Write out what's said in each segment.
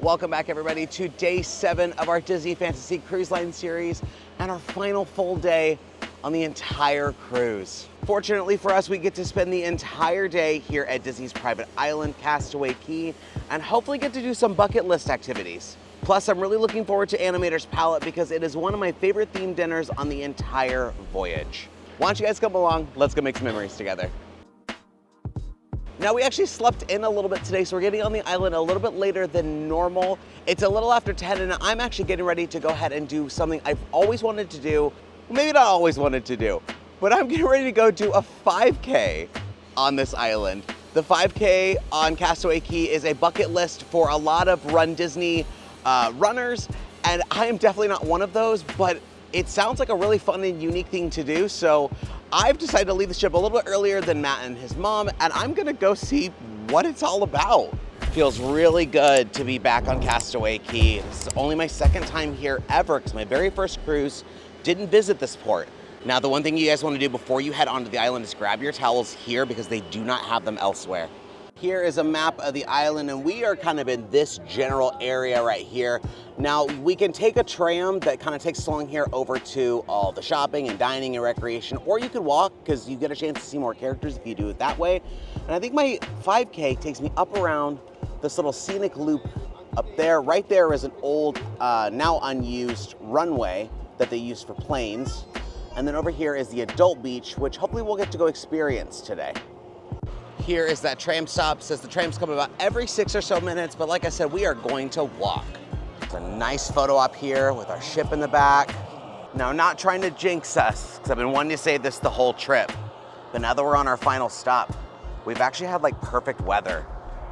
Welcome back, everybody, to day 7 of our Disney Fantasy Cruise Line series and our final full day on the entire cruise. Fortunately for us, we get to spend the entire day here at Disney's private island, Castaway Cay, and hopefully get to do some bucket list activities. Plus, I'm really looking forward to Animator's Palette because it is one of my favorite themed dinners on the entire voyage. Why don't you guys come along? Let's go make some memories together. Now, we actually slept in a little bit today, so we're getting on the island a little bit later than normal. It's a little after 10, and I'm actually getting ready to go ahead and do something I've always wanted to do. Maybe not always wanted to do, but I'm getting ready to go do a 5K on this island. The 5K on Castaway Cay is a bucket list for a lot of Run Disney runners, and I am definitely not one of those, but it sounds like a really fun and unique thing to do, so I've decided to leave the ship a little bit earlier than Matt and his mom, and I'm gonna go see what it's all about. Feels really good to be back on Castaway Cay. This is only my second time here ever, because my very first cruise didn't visit this port. Now, the one thing you guys wanna do before you head onto the island is grab your towels here because they do not have them elsewhere. Here is a map of the island, and we are kind of in this general area right here. Now, we can take a tram that kind of takes us along here over to all the shopping and dining and recreation, or you could walk because you get a chance to see more characters if you do it that way. And I think my 5K takes me up around this little scenic loop up there. Right there is an old, now unused runway that they use for planes. And then over here is the adult beach, which hopefully we'll get to go experience today. Here is that tram stop. It says the trams come about every 6 or so minutes, but like I said, we are going to walk. It's a nice photo up here with our ship in the back. Now, I'm not trying to jinx us, because I've been wanting to say this the whole trip, but now that we're on our final stop, we've actually had like perfect weather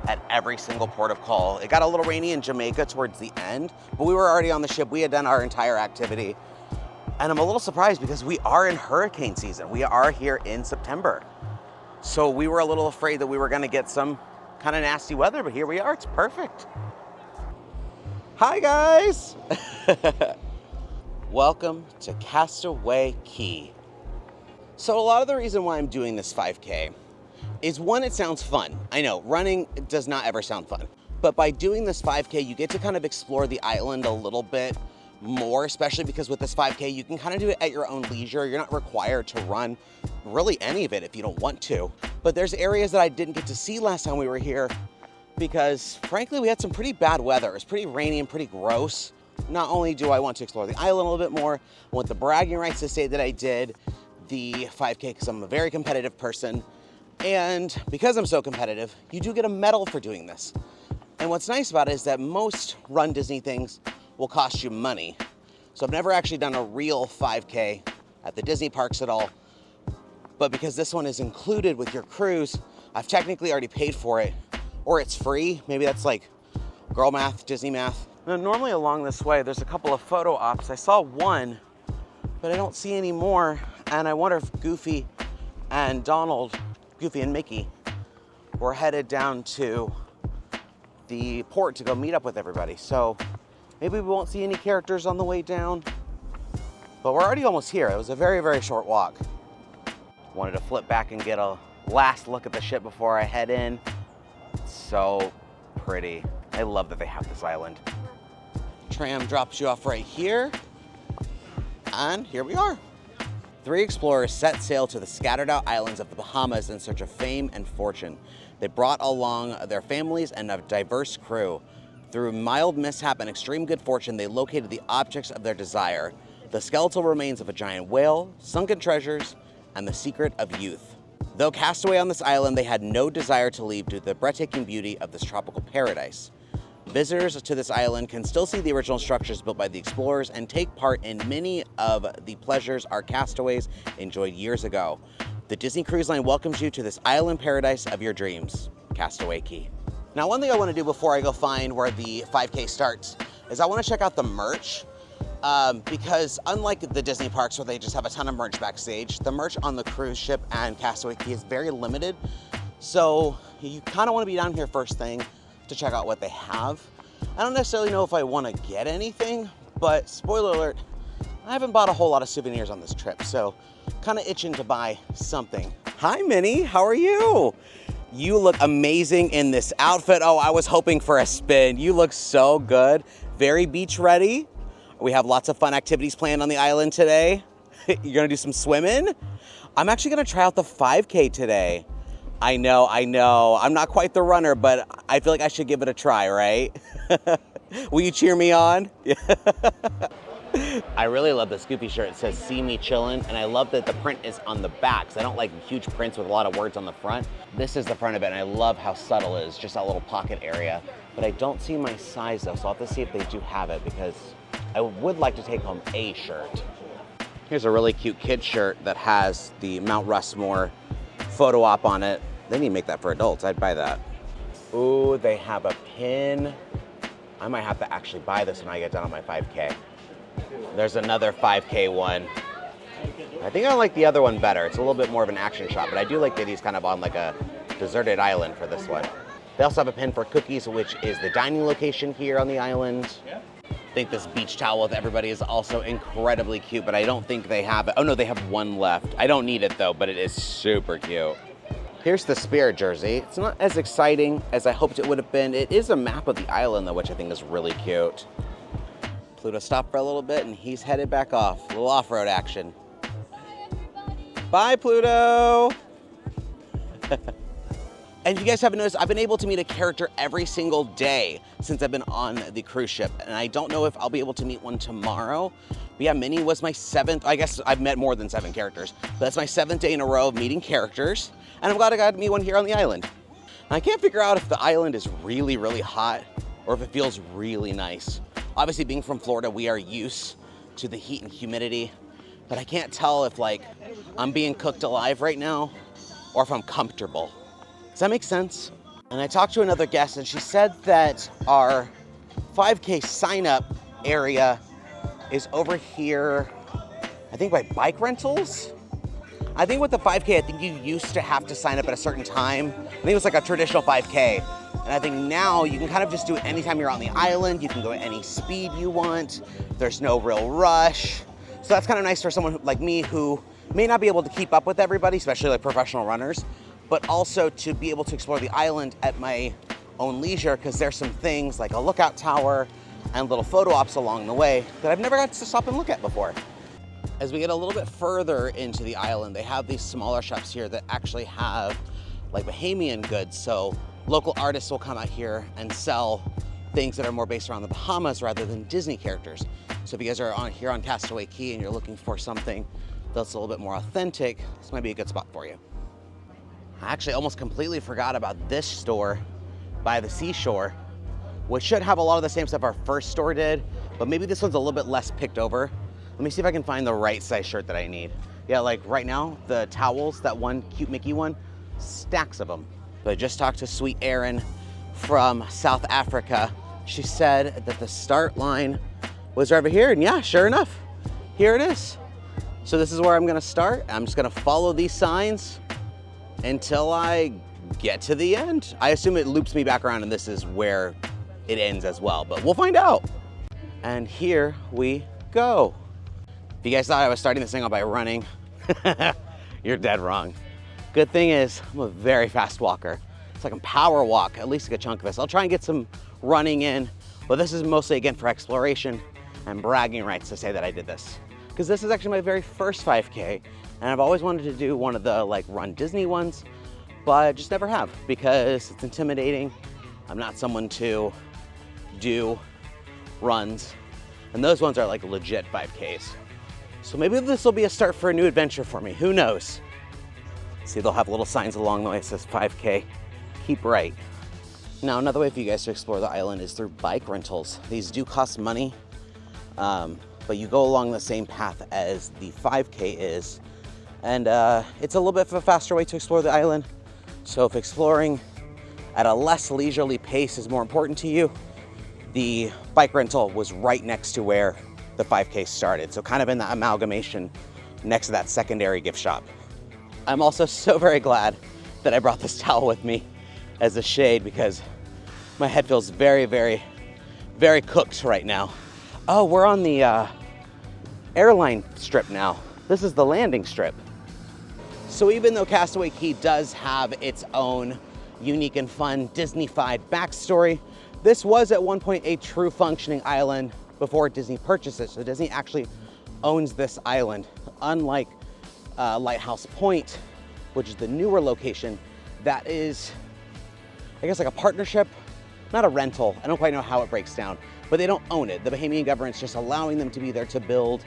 at every single port of call. It got a little rainy in Jamaica towards the end, but we were already on the ship. We had done our entire activity. And I'm a little surprised because we are in hurricane season. We are here in September. So we were a little afraid that we were gonna get some kind of nasty weather, but here we are, it's perfect. Hi guys! Welcome to Castaway Cay. So a lot of the reason why I'm doing this 5K is one, it sounds fun. I know, running does not ever sound fun. But by doing this 5K, you get to kind of explore the island a little bit more, especially because with this 5K, you can kind of do it at your own leisure. You're not required to run really any of it if you don't want to. But there's areas that I didn't get to see last time we were here because frankly, we had some pretty bad weather. It was pretty rainy and pretty gross. Not only do I want to explore the island a little bit more, I want the bragging rights to say that I did the 5K because I'm a very competitive person. And because I'm so competitive, you do get a medal for doing this. And what's nice about it is that most Run Disney things will cost you money. So I've never actually done a real 5K at the Disney parks at all. But because this one is included with your cruise, I've technically already paid for it, or it's free. Maybe that's like girl math, Disney math. Now, normally along this way, there's a couple of photo ops. I saw one, but I don't see any more. And I wonder if Goofy and Donald, Goofy and Mickey, were headed down to the port to go meet up with everybody. So maybe we won't see any characters on the way down, but we're already almost here. It was a very, very short walk. Wanted to flip back and get a last look at the ship before I head in. It's so pretty. I love that they have this island. Tram drops you off right here, and here we are. 3 explorers set sail to the scattered out islands of the Bahamas in search of fame and fortune. They brought along their families and a diverse crew. Through mild mishap and extreme good fortune, they located the objects of their desire: the skeletal remains of a giant whale, sunken treasures, and the secret of youth. Though castaway on this island, they had no desire to leave due to the breathtaking beauty of this tropical paradise. Visitors to this island can still see the original structures built by the explorers and take part in many of the pleasures our castaways enjoyed years ago. The Disney Cruise Line welcomes you to this island paradise of your dreams, Castaway Cay. Now, one thing I want to do before I go find where the 5K starts is I want to check out the merch. Because unlike the Disney parks where they just have a ton of merch backstage, the merch on the cruise ship and Castaway Cay is very limited. So you kind of want to be down here first thing to check out what they have. I don't necessarily know if I want to get anything, but spoiler alert, I haven't bought a whole lot of souvenirs on this trip, so kind of itching to buy something. Hi, Minnie, how are you? You look amazing in this outfit. Oh, I was hoping for a spin. You look so good. Very beach ready. We have lots of fun activities planned on the island today. You're gonna do some swimming? I'm actually gonna try out the 5K today. I know. I'm not quite the runner, but I feel like I should give it a try, right? Will you cheer me on? I really love the Scoopy shirt. It says, "See me chillin'," and I love that the print is on the back, because I don't like huge prints with a lot of words on the front. This is the front of it, and I love how subtle it is, just that little pocket area. But I don't see my size, though, so I'll have to see if they do have it, because I would like to take home a shirt. Here's a really cute kid shirt that has the Mount Rushmore photo op on it. They need to make that for adults. I'd buy that. Ooh, they have a pin. I might have to actually buy this when I get done on my 5K. There's another 5K one. I think I like the other one better. It's a little bit more of an action shot, but I do like that he's kind of on like a deserted island for this one. They also have a pin for Cookies, which is the dining location here on the island. I think this beach towel with everybody is also incredibly cute, but I don't think they have it. Oh no, they have one left. I don't need it though, but it is super cute. Here's the Spirit jersey. It's not as exciting as I hoped it would have been. It is a map of the island though, which I think is really cute. Pluto stopped for a little bit and he's headed back off. A little off-road action. Bye, Pluto. And if you guys haven't noticed, I've been able to meet a character every single day since I've been on the cruise ship. And I don't know if I'll be able to meet one tomorrow. But yeah, Minnie was my 7th. I guess I've met more than 7 characters. But that's my 7th day in a row of meeting characters. And I'm glad I got to meet one here on the island. And I can't figure out if the island is really, really hot or if it feels really nice. Obviously, being from Florida, we are used to the heat and humidity. But I can't tell if like I'm being cooked alive right now or if I'm comfortable. Does that make sense? And I talked to another guest and she said that our 5K sign up area is over here, I think by bike rentals. I think with the 5K, I think you used to have to sign up at a certain time. I think it was like a traditional 5K. And I think now you can kind of just do it anytime you're on the island. You can go at any speed you want. There's no real rush. So that's kind of nice for someone like me who may not be able to keep up with everybody, especially like professional runners, but also to be able to explore the island at my own leisure, because there's some things like a lookout tower and little photo ops along the way that I've never got to stop and look at before. As we get a little bit further into the island, they have these smaller shops here that actually have like Bahamian goods. So local artists will come out here and sell things that are more based around the Bahamas rather than Disney characters. So if you guys are here on Castaway Cay and you're looking for something that's a little bit more authentic, this might be a good spot for you. I actually almost completely forgot about this store by the seashore, which should have a lot of the same stuff our first store did, but maybe this one's a little bit less picked over. Let me see if I can find the right size shirt that I need. Yeah, like right now, the towels, that one cute Mickey one, stacks of them. But I just talked to Sweet Erin from South Africa. She said that the start line was right over here, and yeah, sure enough, here it is. So this is where I'm gonna start. I'm just gonna follow these signs until I get to the end. I assume it loops me back around and this is where it ends as well, but we'll find out. And here we go. If you guys thought I was starting this thing out by running, you're dead wrong. Good thing is I'm a very fast walker. So I can power walk at least a good chunk of this. I'll try and get some running in, but this is mostly again for exploration and bragging rights to say that I did this. Because this is actually my very first 5K, and I've always wanted to do one of the like Run Disney ones, but I just never have because it's intimidating. I'm not someone to do runs, and those ones are like legit 5Ks. So maybe this will be a start for a new adventure for me, who knows? See, they'll have little signs along the way that says 5K, keep right. Now, another way for you guys to explore the island is through bike rentals. These do cost money, but you go along the same path as the 5K is. And it's a little bit of a faster way to explore the island. So if exploring at a less leisurely pace is more important to you, the bike rental was right next to where the 5K started. So kind of in that amalgamation next to that secondary gift shop. I'm also so very glad that I brought this towel with me as a shade because my head feels very, very, very cooked right now. Oh, we're on the airline strip now. This is the landing strip. So even though Castaway Cay does have its own unique and fun Disney-fied backstory. This was at one point a true functioning island before Disney purchased it. So Disney actually owns this island, unlike Lighthouse Point, which is the newer location. That is, I guess, like a partnership, not a rental. I don't quite know how it breaks down, but they don't own it. The Bahamian government's just allowing them to be there to build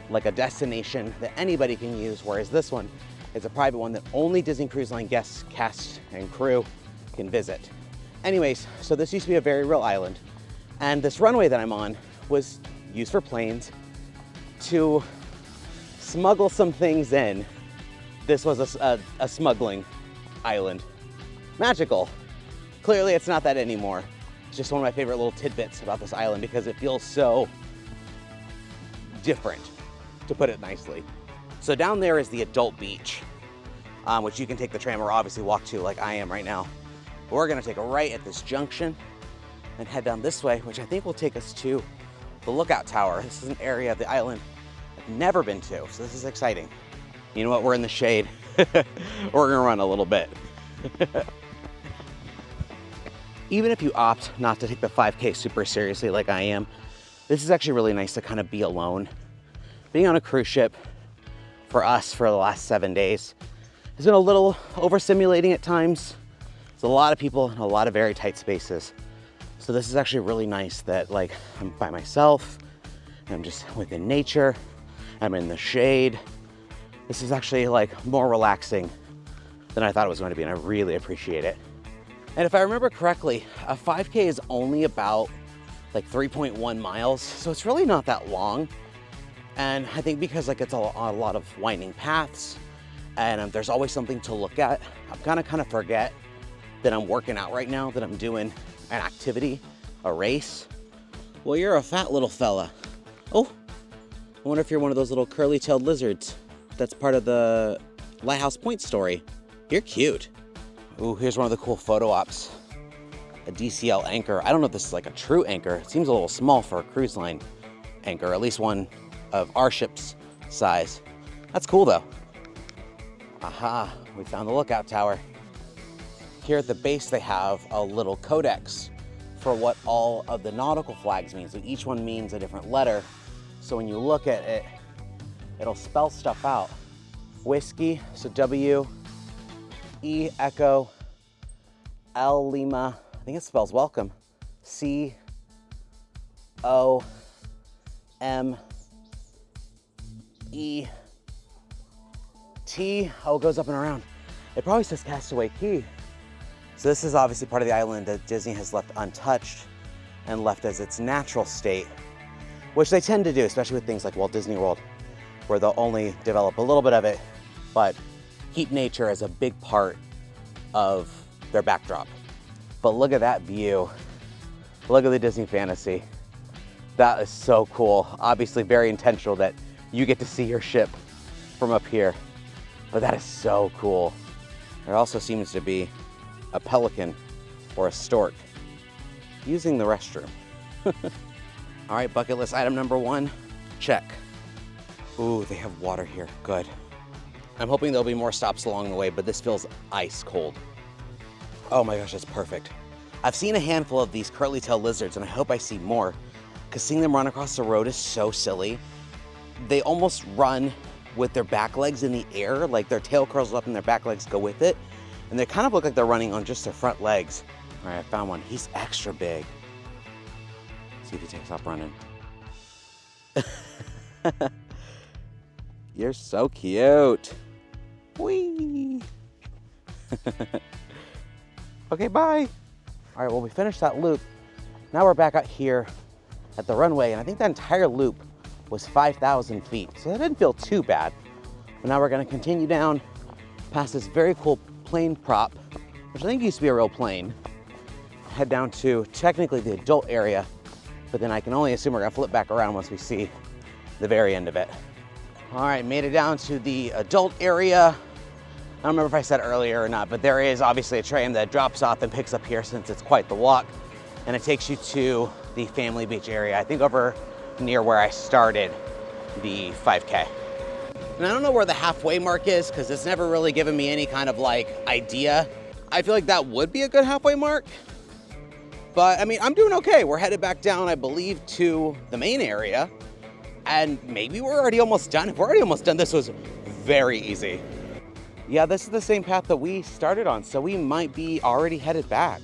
like a destination that anybody can use, whereas this one is a private one that only Disney Cruise Line guests, cast, and crew can visit. Anyways, so this used to be a very real island, and this runway that I'm on was used for planes to smuggle some things in. This was a smuggling island. Magical. Clearly it's not that anymore. It's just one of my favorite little tidbits about this island because it feels so different, to put it nicely. So down there is the adult beach, which you can take the tram or obviously walk to like I am right now. We're gonna take a right at this junction and head down this way, which I think will take us to the lookout tower. This is an area of the island I've never been to, so this is exciting. You know what, we're in the shade. We're gonna run a little bit. Even if you opt not to take the 5K super seriously like I am, this is actually really nice to kind of be alone. Being on a cruise ship for us for the last 7 days has been a little overstimulating at times. There's a lot of people in a lot of very tight spaces. So this is actually really nice that like I'm by myself, I'm just within nature, I'm in the shade. This is actually like more relaxing than I thought it was going to be, and I really appreciate it. And if I remember correctly, a 5K is only about like 3.1 miles, so it's really not that long. And I think because like it's a lot of winding paths, and there's always something to look at, I'm gonna kind of forget that I'm working out right now, that I'm doing an activity, a race. Well, you're a fat little fella. Oh, I wonder if you're one of those little curly-tailed lizards that's part of the Lighthouse Point story. You're cute. Ooh, here's one of the cool photo ops. A DCL anchor. I don't know if this is like a true anchor. It seems a little small for a cruise line anchor, at least one of our ship's size. That's cool though. Aha, we found the lookout tower. Here at the base, they have a little codex for what all of the nautical flags mean. So each one means a different letter. So when you look at it, it'll spell stuff out. Whiskey, so W, E, Echo, L, Lima, I think it spells welcome. C, O, M, E, T, oh, it goes up and around. It probably says Castaway Cay. So this is obviously part of the island that Disney has left untouched and left as its natural state, which they tend to do, especially with things like Walt Disney World, where they'll only develop a little bit of it, but keep nature as a big part of their backdrop. But look at that view. Look at the Disney Fantasy. That is so cool. Obviously very intentional that you get to see your ship from up here, but that is so cool. There also seems to be a pelican or a stork using the restroom. All right, bucket list item number 1, check. Ooh, they have water here, good. I'm hoping there'll be more stops along the way, but this feels ice cold. Oh my gosh, that's perfect. I've seen a handful of these curly-tailed lizards, and I hope I see more, because seeing them run across the road is so silly. They almost run with their back legs in the air, like their tail curls up and their back legs go with it. And they kind of look like they're running on just their front legs. All right, I found one. He's extra big. Let's see if he takes off running. You're so cute. Whee! Okay, bye. All right, well, we finished that loop. Now we're back out here at the runway, and I think that entire loop was 5,000 feet, so that didn't feel too bad. But now we're gonna continue down past this very cool plane prop, which I think used to be a real plane. Head down to technically the adult area, but then I can only assume we're gonna flip back around once we see the very end of it. All right, made it down to the adult area. I don't remember if I said earlier or not, but there is obviously a tram that drops off and picks up here since it's quite the walk, and it takes you to the family beach area, I think over near where I started the 5K. And I don't know where the halfway mark is because it's never really given me any kind of like idea. I feel like that would be a good halfway mark. But I mean, I'm doing okay. We're headed back down, I believe, to the main area. And maybe we're already almost done. If we're already almost done, this was very easy. Yeah, this is the same path that we started on, so we might be already headed back.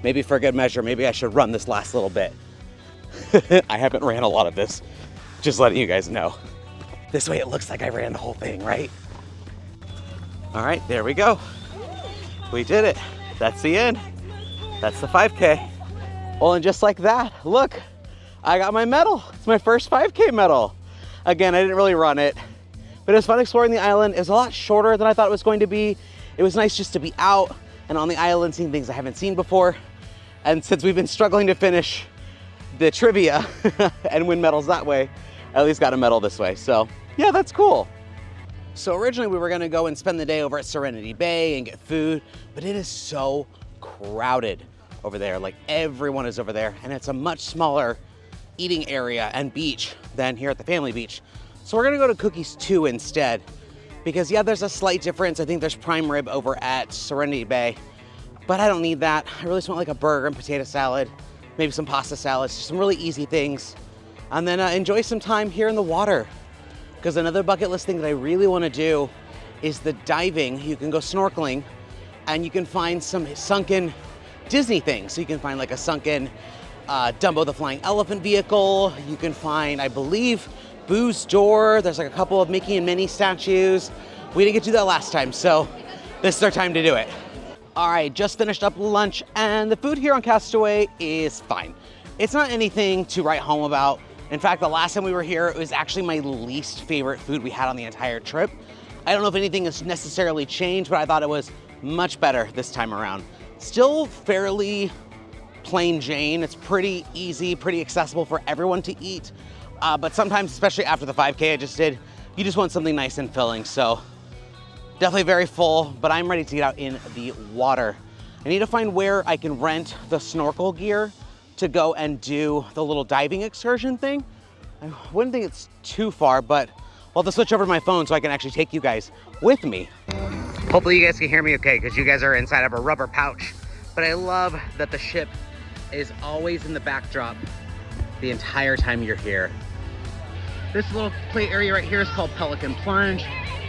Maybe for good measure, maybe I should run this last little bit. I haven't ran a lot of this, just letting you guys know. This way it looks like I ran the whole thing, right? All right, there we go. We did it. That's the end. That's the 5K. Well, and just like that, look, I got my medal. It's my first 5K medal. Again, I didn't really run it, but it was fun exploring the island. It was a lot shorter than I thought it was going to be. It was nice just to be out and on the island seeing things I haven't seen before. And since we've been struggling to finish the trivia and win medals that way, I at least got a medal this way. So yeah, that's cool. So originally we were gonna go and spend the day over at Serenity Bay and get food, but it is so crowded over there. Like everyone is over there, and it's a much smaller eating area and beach than here at the family beach. So we're gonna go to Cookies 2 instead, because yeah, there's a slight difference. I think there's prime rib over at Serenity Bay, but I don't need that. I really just want like a burger and potato salad, maybe some pasta salads, some really easy things, and then enjoy some time here in the water. Because another bucket list thing that I really want to do is the diving. You can go snorkeling and you can find some sunken Disney things. So you can find like a sunken Dumbo the Flying Elephant vehicle. You can find, I believe, Boo's door. There's like a couple of Mickey and Minnie statues. We didn't get to do that last time, so this is our time to do it. All right, just finished up lunch, and the food here on Castaway is fine. It's not anything to write home about. In fact, the last time we were here, it was actually my least favorite food we had on the entire trip. I don't know if anything has necessarily changed, but I thought it was much better this time around. Still fairly plain Jane. It's pretty easy, pretty accessible for everyone to eat. But sometimes, especially after the 5K I just did, you just want something nice and filling. So definitely very full, but I'm ready to get out in the water. I need to find where I can rent the snorkel gear to go and do the little diving excursion thing. I wouldn't think it's too far, but I'll have to switch over to my phone so I can actually take you guys with me. Hopefully you guys can hear me okay, because you guys are inside of a rubber pouch. But I love that the ship is always in the backdrop the entire time you're here. This little play area right here is called Pelican Plunge.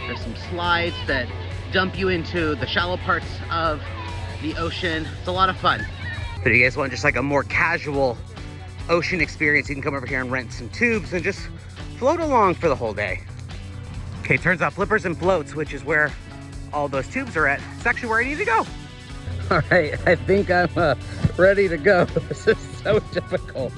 There's some slides that dump you into the shallow parts of the ocean. It's a lot of fun. But if you guys want just like a more casual ocean experience, you can come over here and rent some tubes and just float along for the whole day. Okay, turns out flippers and floats, which is where all those tubes are at, it's actually where I need to go. All right, I think I'm ready to go. This is so difficult.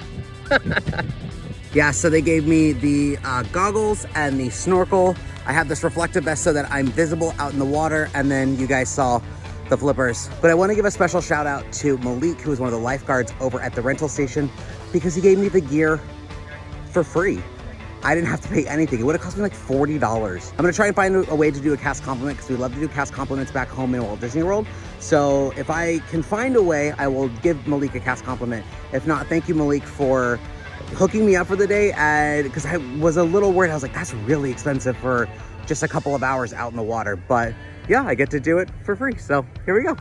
Yeah, so they gave me the goggles and the snorkel. I have this reflective vest so that I'm visible out in the water, and then you guys saw the flippers. But I want to give a special shout out to Malik, who is one of the lifeguards over at the rental station, because he gave me the gear for free. I didn't have to pay anything. It would have cost me like $40. I'm gonna try and find a way to do a cast compliment, because we love to do cast compliments back home in Walt Disney World. So if I can find a way, I will give Malik a cast compliment. If not, thank you, Malik, for hooking me up for the day. And because I was a little worried, I was like, that's really expensive for just a couple of hours out in the water. But yeah, I get to do it for free. So here we go.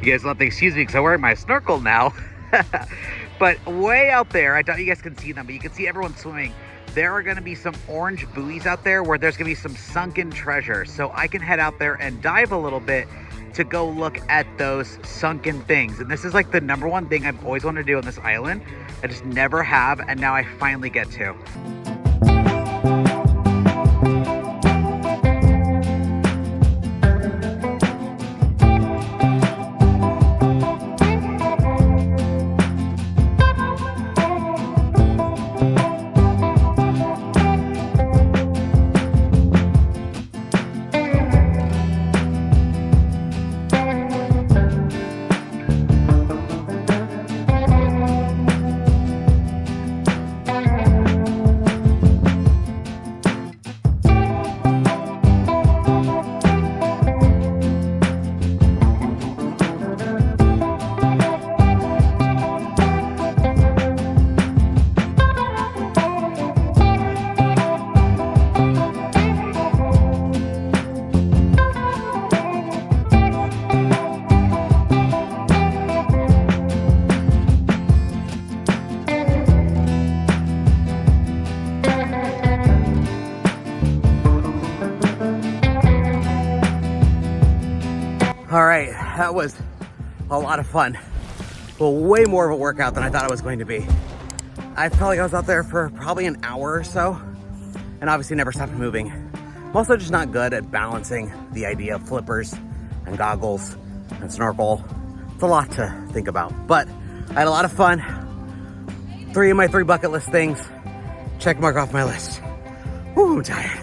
You guys will have to excuse me because I'm wearing my snorkel now. But way out there, I doubt you guys can see them, but you can see everyone swimming. There are gonna be some orange buoys out there where there's gonna be some sunken treasure. So I can head out there and dive a little bit to go look at those sunken things. And this is like the #1 thing I've always wanted to do on this island. I just never have, and now I finally get to. that was a lot of fun. Well, way more of a workout than I thought it was going to be. I felt like I was out there for probably an hour or so, and obviously never stopped moving. I'm also just not good at balancing the idea of flippers and goggles and snorkel. It's a lot to think about, but I had a lot of fun. 3 of my 3 bucket list things. Check mark off my list. Whew, I'm tired.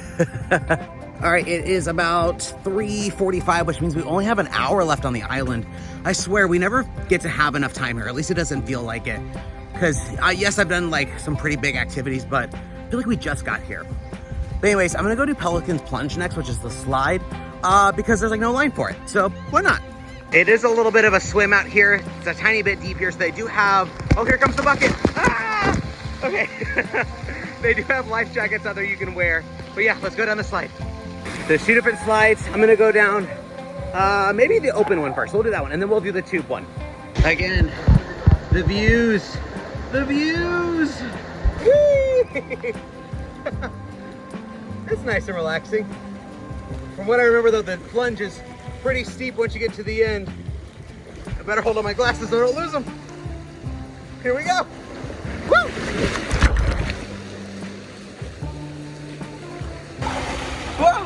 All right, it is about 3:45, which means we only have an hour left on the island. I swear we never get to have enough time here. At least it doesn't feel like it. Because yes, I've done like some pretty big activities, but I feel like we just got here. But anyways, I'm gonna go do Pelican's Plunge next, which is the slide, because there's like no line for it. So why not? It is a little bit of a swim out here. It's a tiny bit deep here, so they do have, oh, here comes the bucket. Ah! Okay. They do have life jackets out there you can wear. But yeah, let's go down the slide. There's 2 different slides. I'm gonna go down, maybe the open one first. We'll do that one, and then we'll do the tube one. Again, the views. The views. Whee! It's nice and relaxing. From what I remember though, the plunge is pretty steep once you get to the end. I better hold on my glasses so I don't lose them. Here we go. Woo! Whoa!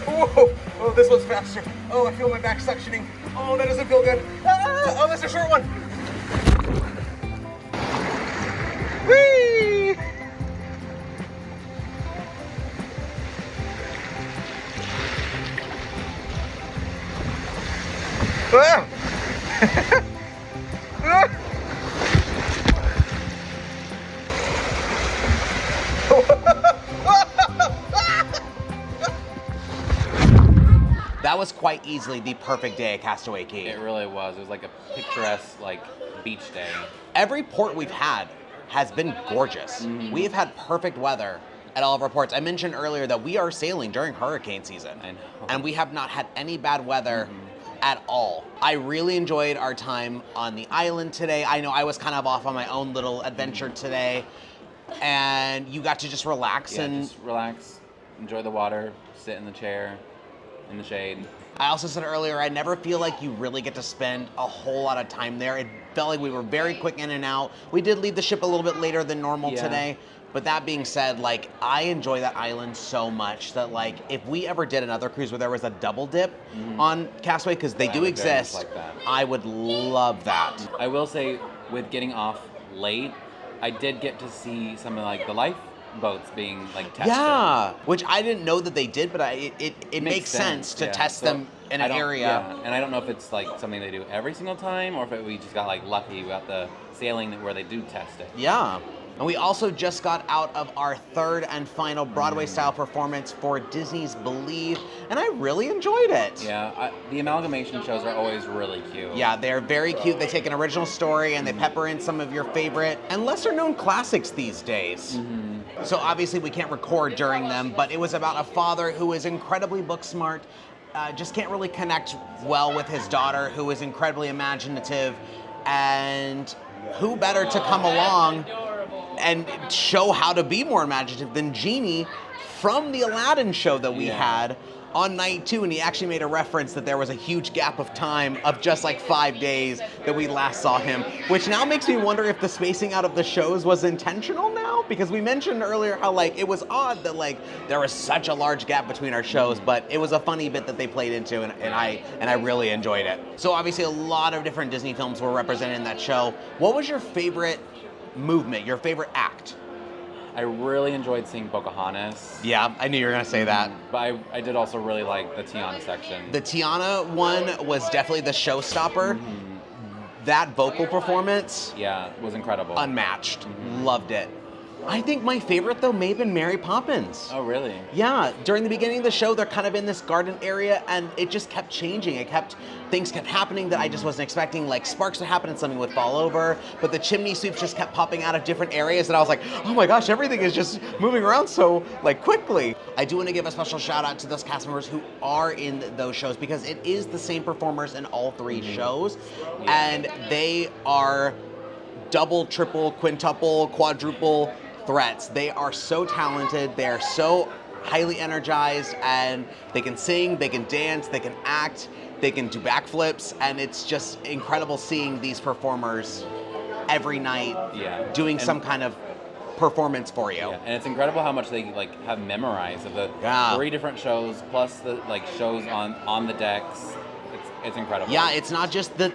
Whoa! Oh, this one's faster. Oh, I feel my back suctioning. Oh, that doesn't feel good. Ah! Oh, that's a short one. Whee! Ah! Ah! That was quite easily the perfect day at Castaway Cay. It really was. It was like a picturesque, like, beach day. Every port we've had has been gorgeous. We've had perfect weather at all of our ports. I mentioned earlier that we are sailing during hurricane season. I know. And we have not had any bad weather at all. I really enjoyed our time on the island today. I know I was kind of off on my own little adventure today, and you got to just relax and just relax, enjoy the water, sit in the chair, in the shade. I also said earlier, I never feel like you really get to spend a whole lot of time there. It felt like we were very quick in and out. We did leave the ship a little bit later than normal today. But that being said, like, I enjoy that island so much that, like, if we ever did another cruise where there was a double dip on Castaway, because they do exist, like that. I would love that. I will say, with getting off late, I did get to see some of, like, the lifeboats being, like, tested. Yeah, which I didn't know that they did, but it makes sense to test them in an area. Yeah, and I don't know if it's, like, something they do every single time, or if we just got, like, lucky about the sailing where they do test it. Yeah. And we also just got out of our 3rd and final Broadway-style performance for Disney's Believe, and I really enjoyed it. Yeah, the amalgamation shows are always really cute. Yeah, they're very cute. They take an original story and they pepper in some of your favorite and lesser-known classics these days. So obviously we can't record during them, but it was about a father who is incredibly book-smart, just can't really connect well with his daughter, who is incredibly imaginative, and who better to come along and show how to be more imaginative than Genie from the Aladdin show that we had on night 2, and he actually made a reference that there was a huge gap of time of just like 5 days that we last saw him, which now makes me wonder if the spacing out of the shows was intentional now, because we mentioned earlier how like it was odd that like there was such a large gap between our shows, but it was a funny bit that they played into, and I really enjoyed it. So obviously a lot of different Disney films were represented in that show. What was your favorite movement, your favorite act? I really enjoyed seeing Pocahontas. Yeah, I knew you were gonna say that. But I did also really like the Tiana section. The Tiana one was definitely the showstopper. That vocal performance, was incredible. Unmatched. Loved it. I think my favorite, though, may have been Mary Poppins. Oh, really? Yeah. During the beginning of the show, they're kind of in this garden area, and it just kept changing. Things kept happening that I just wasn't expecting. Like, sparks would happen and something would fall over, but the chimney sweeps just kept popping out of different areas, and I was like, oh my gosh, everything is just moving around so, like, quickly. I do want to give a special shout out to those cast members who are in those shows, because it is the same performers in all 3 shows, and they are double, triple, quintuple, quadruple threats. They are so talented, they are so highly energized, and they can sing, they can dance, they can act, They can do backflips, and it's just incredible seeing these performers every night doing some kind of performance for you. Yeah. And it's incredible how much they like have memorized of the 3 different shows plus the like shows on the decks. It's incredible. Yeah, it's not just the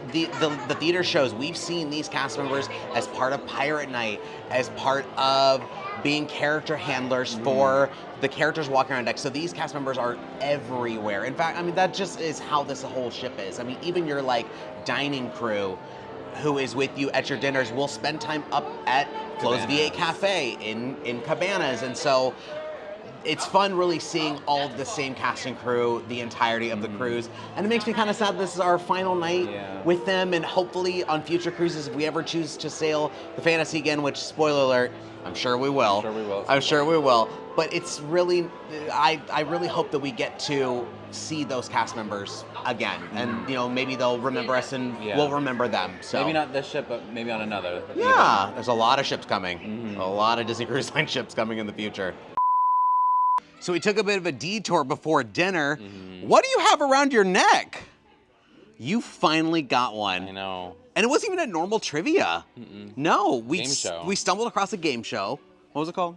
theater shows. We've seen these cast members as part of Pirate Night, as part of being character handlers for the characters walking around deck. So these cast members are everywhere. In fact, I mean, that just is how this whole ship is. I mean, even your like dining crew who is with you at your dinners will spend time up at Flo's V8 Cafe in Cabanas. And so it's fun really seeing all the same cast and crew, the entirety of the cruise. And it makes me kind of sad this is our final night with them, and hopefully on future cruises, if we ever choose to sail the Fantasy again, which, spoiler alert, I'm sure we will. I'm sure we will. But it's really, I really hope that we get to see those cast members again. And, you know, maybe they'll remember us and we'll remember them. So maybe not this ship, but maybe on another. Yeah, there's a lot of ships coming. A lot of Disney Cruise Line ships coming in the future. So we took a bit of a detour before dinner. What do you have around your neck? You finally got one. I know. And it wasn't even a normal trivia. No, Game show. we stumbled across a game show. What was it called?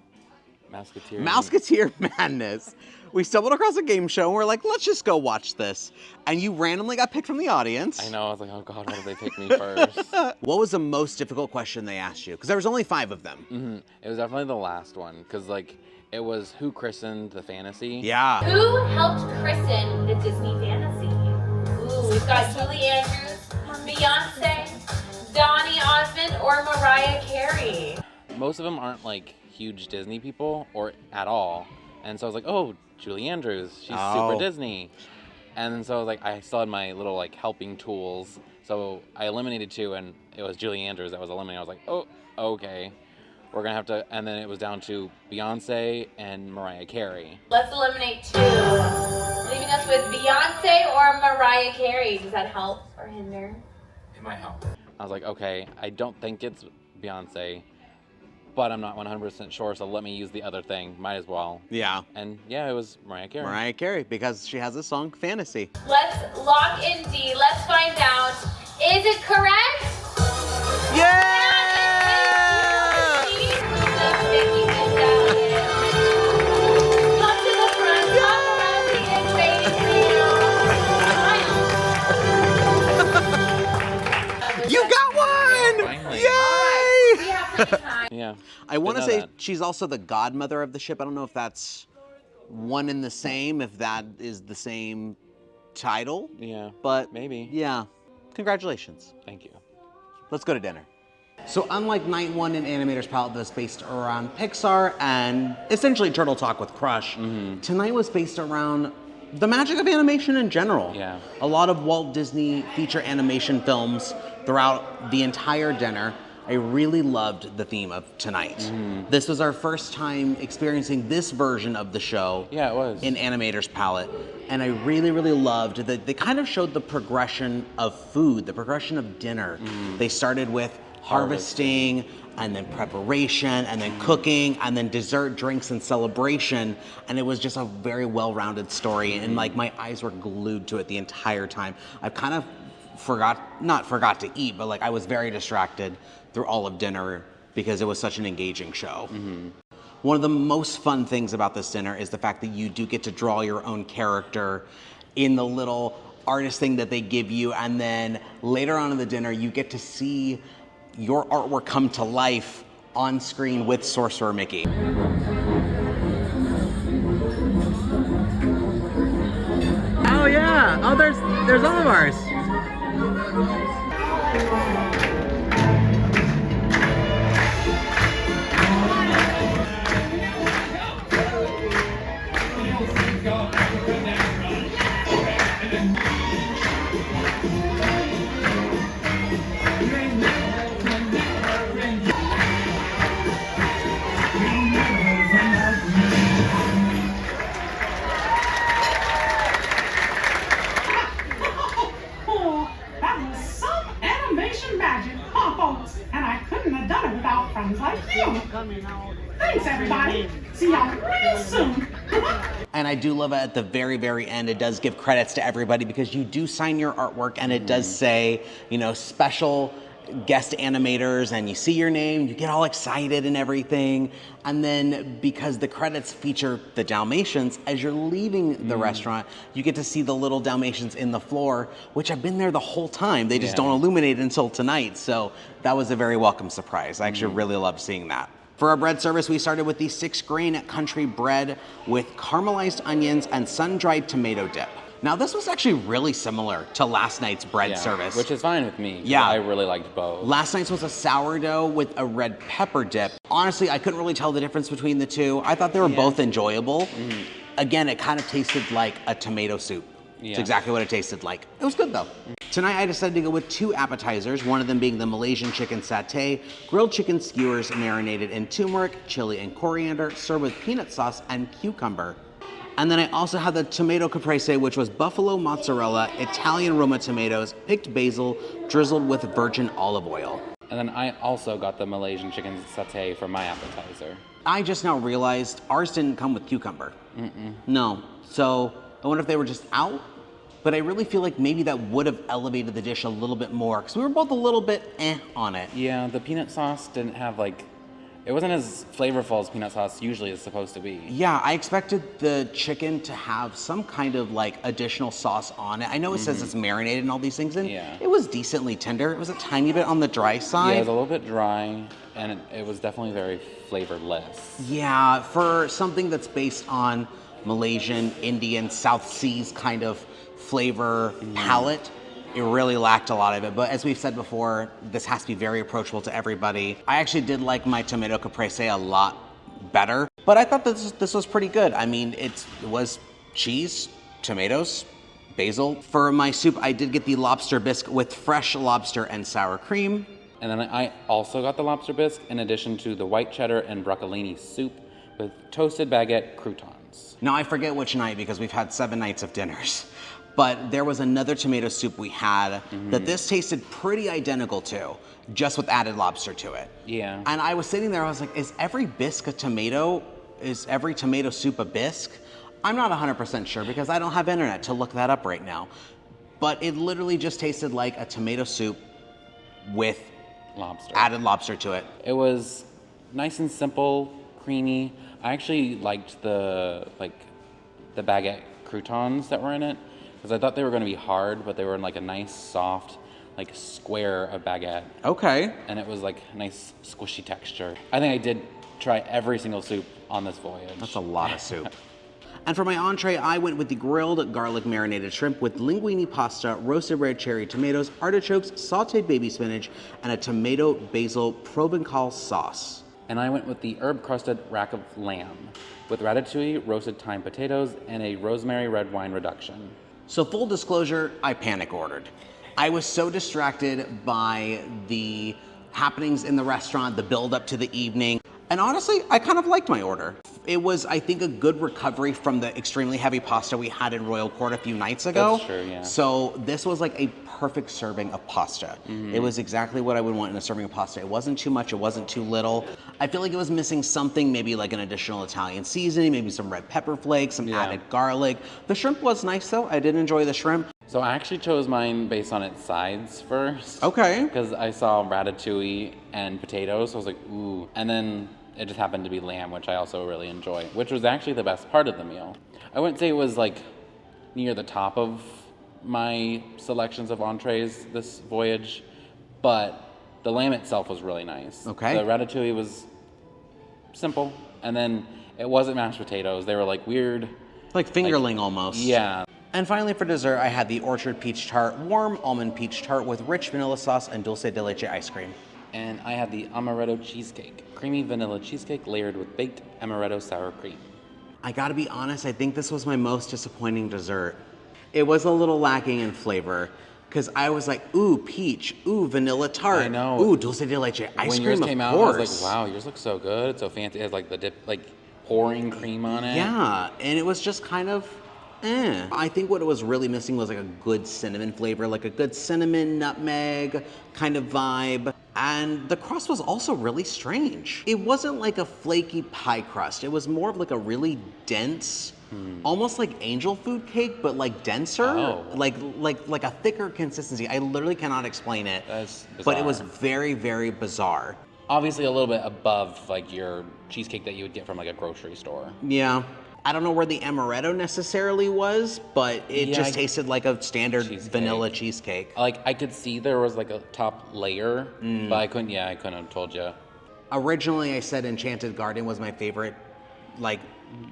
Mouseketeer. Mouseketeer Madness. We stumbled across a game show and we're like, let's just go watch this. And you randomly got picked from the audience. I know. I was like, oh God, why did they pick me first? What was the most difficult question they asked you? Because there was only 5 of them. It was definitely the last one, because like it was who christened the Fantasy. Yeah. Who helped christen the Disney Fantasy? Ooh, we've got Julie Andrews, Beyonce, Donny Osmond, or Mariah Carey. Most of them aren't like huge Disney people or at all. And so I was like, oh, Julie Andrews, she's super Disney. And so I was like, I still had my little like helping tools. So I eliminated 2 and it was Julie Andrews that was eliminated. I was like, oh, okay. We're gonna have to, and then it was down to Beyonce and Mariah Carey. Let's eliminate 2. Leaving us with Beyonce or Mariah Carey. Does that help or hinder? It might help. I was like, okay, I don't think it's Beyonce, but I'm not 100% sure, so let me use the other thing. Might as well. Yeah. And yeah, it was Mariah Carey. Mariah Carey, because she has a song, Fantasy. Let's lock in D. Let's find out. Is it correct? Yeah! You got one! Finally. Yay! We have plenty of time. Yeah. I want to Didn't know say that. she's also the godmother of the ship. I don't know if that's one and the same, if that is the same title. Yeah. But maybe. Yeah. Congratulations. Thank you. Let's go to dinner. So unlike Night 1 in Animator's Palette that's based around Pixar and essentially Turtle Talk with Crush, tonight was based around the magic of animation in general. Yeah. A lot of Walt Disney feature animation films throughout the entire dinner. I really loved the theme of tonight. This was our first time experiencing this version of the show. Yeah, it was. In Animator's Palette. And I really, really loved that they kind of showed the progression of food, the progression of dinner. They started with harvesting, and then preparation, and then cooking, and then dessert, drinks, and celebration. And it was just a very well-rounded story, and like my eyes were glued to it the entire time. I kind of not forgot to eat, but like I was very distracted through all of dinner because it was such an engaging show. One of the most fun things about this dinner is the fact that you do get to draw your own character in the little artist thing that they give you, and then later on in the dinner you get to see your artwork come to life on screen with Sorcerer Mickey. Oh yeah! Oh, there's all of ours. Friends like you. Thanks, everybody. See y'all real soon. And I do love it at the very, very end. It does give credits to everybody because you do sign your artwork and it does say, you know, special guest animators, and you see your name, you get all excited and everything. And then because the credits feature the Dalmatians, as you're leaving the restaurant, you get to see the little Dalmatians in the floor, which have been there the whole time. They just don't illuminate until tonight. So that was a very welcome surprise. I actually really loved seeing that. For our bread service, we started with the 6-grain country bread with caramelized onions and sun-dried tomato dip. Now, this was actually really similar to last night's bread service. Which is fine with me. Yeah. I really liked both. Last night's was a sourdough with a red pepper dip. Honestly, I couldn't really tell the difference between the two. I thought they were both enjoyable. Again, it kind of tasted like a tomato soup. It's exactly what it tasted like. It was good though. Tonight I decided to go with 2 appetizers, one of them being the Malaysian chicken satay, grilled chicken skewers marinated in turmeric, chili, and coriander, served with peanut sauce and cucumber. And then I also had the tomato caprese, which was buffalo mozzarella, Italian Roma tomatoes, picked basil, drizzled with virgin olive oil. And then I also got the Malaysian chicken satay for my appetizer. I just now realized ours didn't come with cucumber. No. So I wonder if they were just out? But I really feel like maybe that would have elevated the dish a little bit more, because we were both a little bit on it. Yeah, the peanut sauce didn't have it wasn't as flavorful as peanut sauce usually is supposed to be. Yeah, I expected the chicken to have some kind of additional sauce on it. I know it says it's marinated and all these things, and it was decently tender. It was a tiny bit on the dry side. Yeah, it was a little bit dry, and it was definitely very flavorless. Yeah, for something that's based on Malaysian, Indian, South Seas kind of flavor palette, it really lacked a lot of it. But as we've said before, this has to be very approachable to everybody. I actually did like my tomato caprese a lot better, but I thought this was pretty good. I mean, it was cheese, tomatoes, basil. For my soup, I did get the lobster bisque with fresh lobster and sour cream. And then I also got the lobster bisque in addition to the white cheddar and broccolini soup with toasted baguette croutons. Now, I forget which night because we've had 7 nights of dinners. But there was another tomato soup we had that this tasted pretty identical to, just with added lobster to it. Yeah. And I was sitting there, I was like, is every bisque a tomato? Is every tomato soup a bisque? I'm not 100% sure because I don't have internet to look that up right now. But it literally just tasted like a tomato soup with added lobster to it. It was nice and simple, creamy. I actually liked the baguette croutons that were in it, because I thought they were going to be hard, but they were in a nice, soft, square of baguette. Okay. And it was nice, squishy texture. I think I did try every single soup on this voyage. That's a lot of soup. And for my entree, I went with the grilled garlic marinated shrimp with linguine pasta, roasted red cherry tomatoes, artichokes, sauteed baby spinach, and a tomato basil Provençal sauce. And I went with the herb-crusted rack of lamb with ratatouille, roasted thyme potatoes, and a rosemary red wine reduction. So full disclosure, I panic ordered. I was so distracted by the happenings in the restaurant, the build up to the evening. And honestly, I kind of liked my order. It was, I think, a good recovery from the extremely heavy pasta we had in Royal Court a few nights ago. That's true, yeah. So this was a perfect serving of pasta. It was exactly what I would want in a serving of pasta. It wasn't too much, it wasn't too little. I feel like it was missing something, maybe an additional Italian seasoning, maybe some red pepper flakes, some added garlic. The shrimp was nice though, I did enjoy the shrimp. So I actually chose mine based on its sides first. Okay. Because I saw ratatouille and potatoes, so I was like, ooh. And then it just happened to be lamb, which I also really enjoy, which was actually the best part of the meal. I wouldn't say it was near the top of my selections of entrees this voyage, but the lamb itself was really nice. Okay. The ratatouille was simple, and then it wasn't mashed potatoes. They were weird. Fingerling almost. Yeah. And finally for dessert, I had the Orchard Peach Tart, warm almond peach tart with rich vanilla sauce and dulce de leche ice cream. And I had the amaretto cheesecake, creamy vanilla cheesecake layered with baked amaretto sour cream. I gotta be honest, I think this was my most disappointing dessert. It was a little lacking in flavor, because I was like, ooh, peach, ooh, vanilla tart, I know. ooh, dulce de leche ice when cream, yours of came out, course. I was like, wow, yours looks so good. It's so fancy. It has the dip, pouring cream on it. Yeah, and it was just kind of, I think what it was really missing was a good cinnamon flavor, a good cinnamon, nutmeg kind of vibe. And the crust was also really strange. It wasn't like a flaky pie crust. It was more of like a really dense, almost like angel food cake, but like denser, Oh. like a thicker consistency. I literally cannot explain it. That's but it was bizarre. very, very bizarre. Obviously a little bit above like your cheesecake that you would get from like a grocery store. Yeah. I don't know where the amaretto necessarily was, but it Yeah, just tasted like a standard Cheesecake. vanilla cheesecake. Like I could see there was like a top layer, but I couldn't have told you. Originally, I said Enchanted Garden was my favorite, like,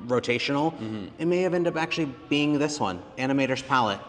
rotational. It may have ended up actually being this one, Animator's Palette.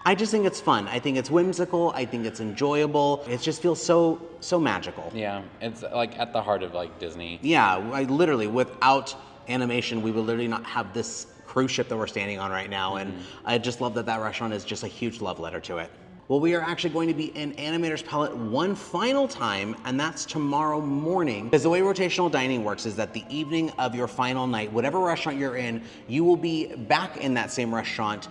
I just think it's fun. I think it's whimsical. I think it's enjoyable. It just feels so magical. Yeah, it's like at the heart of like Disney. Yeah, I literally, without animation, we would literally not have this cruise ship that we're standing on right now. And I just love that that restaurant is just a huge love letter to it. Well, we are actually going to be in Animator's Palette one final time, and that's tomorrow morning. Because the way rotational dining works is that the evening of your final night, whatever restaurant you're in, you will be back in that same restaurant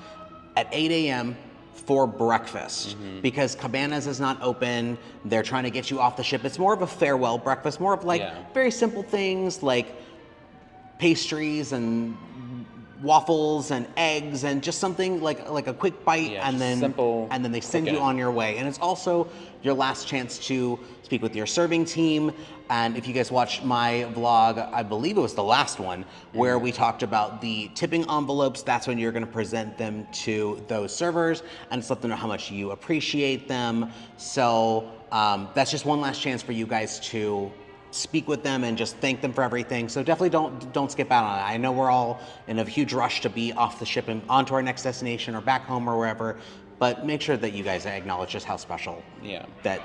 at 8 a.m. for breakfast. Because Cabanas is not open. They're trying to get you off the ship. It's more of a farewell breakfast, more of like very simple things like pastries and waffles and eggs and just something like a quick bite, and then simple, and then they send you on your way. And it's also your last chance to speak with your serving team. And if you guys watched my vlog, I believe it was the last one, where we talked about the tipping envelopes, that's when you're going to present them to those servers and just let them know how much you appreciate them. So that's just one last chance for you guys to speak with them and just thank them for everything. So definitely don't skip out on it. I know we're all in a huge rush to be off the ship and onto our next destination or back home or wherever, but make sure that you guys acknowledge just how special that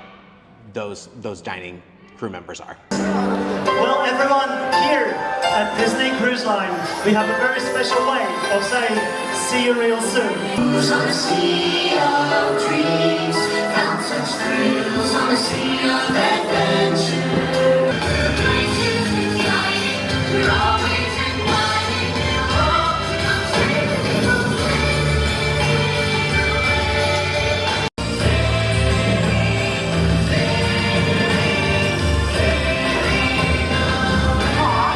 those dining crew members are. Well, everyone, here at Disney Cruise Line, we have a very special way of saying see you real soon. Cruise on a sea of dreams, found such thrills on a sea of adventure. We're always inviting you all to come sail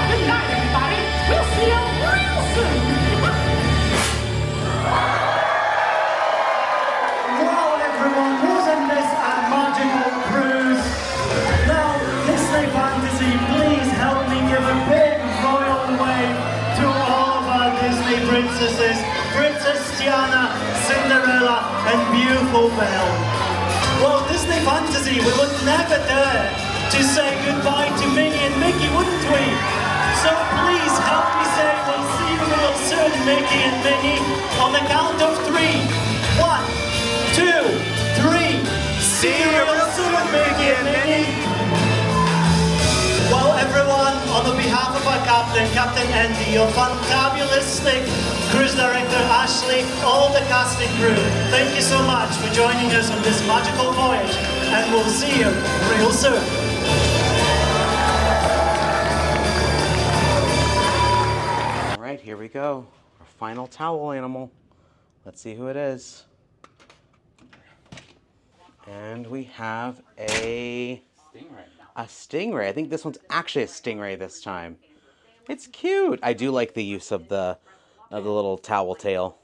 Good night, everybody. We'll see you real soon. Wow, everyone, wasn't this a magical cruise? Now, Disney Fantasy, please help me give a big royal wave to all of our Disney princesses, Princess Tiana, Cinderella, and beautiful Belle. Well, Disney Fantasy, we would never dare to say goodbye to Minnie and Mickey, wouldn't we? So please help me say we'll see you real soon, Mickey and Minnie, on the count of 3. 1, 2, 3. See you real soon, Mickey and Minnie. Well, everyone, on the behalf of our captain, Captain Andy, your fantabulistic cruise director Ashley, all the casting crew, thank you so much for joining us on this magical voyage, and we'll see you real soon. All right, here we go. Our final towel animal. Let's see who it is. And we have a stingray. I think this one's actually a stingray this time. It's cute. I do like the use of the little towel tail.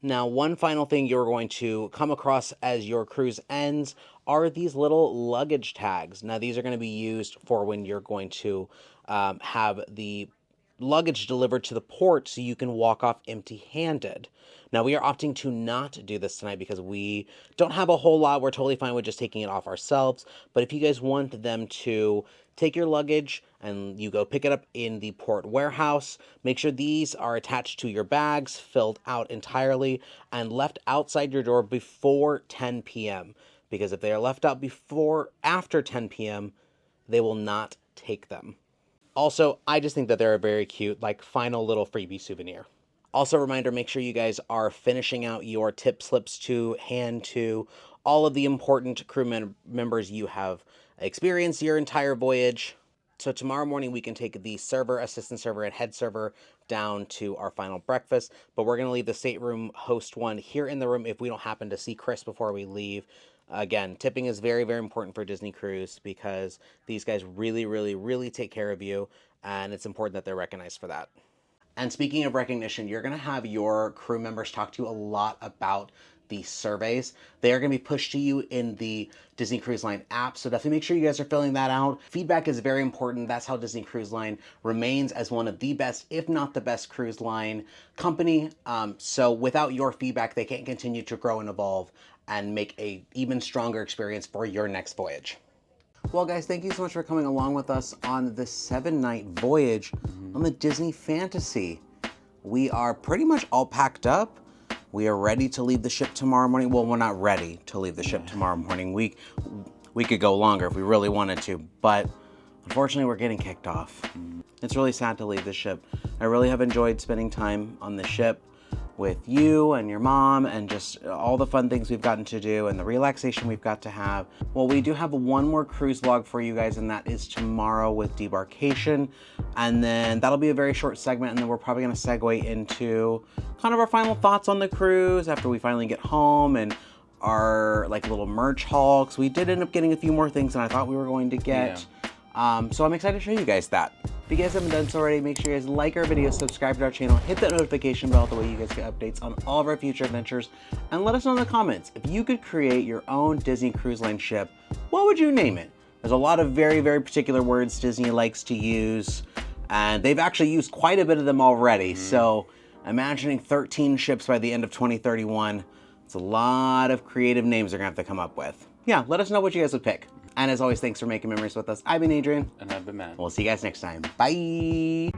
Now, one final thing you're going to come across as your cruise ends are these little luggage tags. Now, these are going to be used for when you're going to have the luggage delivered to the port so you can walk off empty-handed. Now, we are opting to not do this tonight because we don't have a whole lot. We're totally fine with just taking it off ourselves. But if you guys want them to take your luggage and you go pick it up in the port warehouse, make sure these are attached to your bags, filled out entirely, and left outside your door before 10 p.m. Because if they are left out after 10 p.m., they will not take them. Also, I just think that they're a very cute, like, final little freebie souvenir. Also, a reminder, make sure you guys are finishing out your tip slips to hand to all of the important crew members you have experienced your entire voyage. So tomorrow morning, we can take the server, assistant server, and head server down to our final breakfast. But we're going to leave the stateroom host one here in the room if we don't happen to see Chris before we leave. Again, tipping is very, very important for Disney Cruise because these guys really, really, really take care of you, and it's important that they're recognized for that. And speaking of recognition, you're going to have your crew members talk to you a lot about the surveys. They are going to be pushed to you in the Disney Cruise Line app, so definitely make sure you guys are filling that out. Feedback is very important. That's how Disney Cruise Line remains as one of the best, if not the best, cruise line company. So without your feedback, they can't continue to grow and evolve and make a even stronger experience for your next voyage. Well, guys, thank you so much for coming along with us on this 7-night voyage on the Disney Fantasy. We are pretty much all packed up. We are ready to leave the ship tomorrow morning. Well, we're not ready to leave the ship tomorrow morning. We could go longer if we really wanted to, but unfortunately, we're getting kicked off. It's really sad to leave the ship. I really have enjoyed spending time on the ship with you and your mom and just all the fun things we've gotten to do and the relaxation we've got to have. Well, we do have one more cruise vlog for you guys, and that is tomorrow with debarkation. And then that'll be a very short segment, and then we're probably gonna segue into kind of our final thoughts on the cruise after we finally get home and our like little merch haul, because we did end up getting a few more things than I thought we were going to get. So I'm excited to show you guys that. If you guys haven't done so already, make sure you guys like our video, subscribe to our channel, hit that notification bell, the way you guys get updates on all of our future adventures, and let us know in the comments, if you could create your own Disney Cruise Line ship, what would you name it? There's a lot of very, very particular words Disney likes to use, and they've actually used quite a bit of them already. So imagining 13 ships by the end of 2031, it's a lot of creative names they're gonna have to come up with. Yeah, let us know what you guys would pick. And as always, thanks for making memories with us. I've been Adrian. And I've been Matt. We'll see you guys next time. Bye.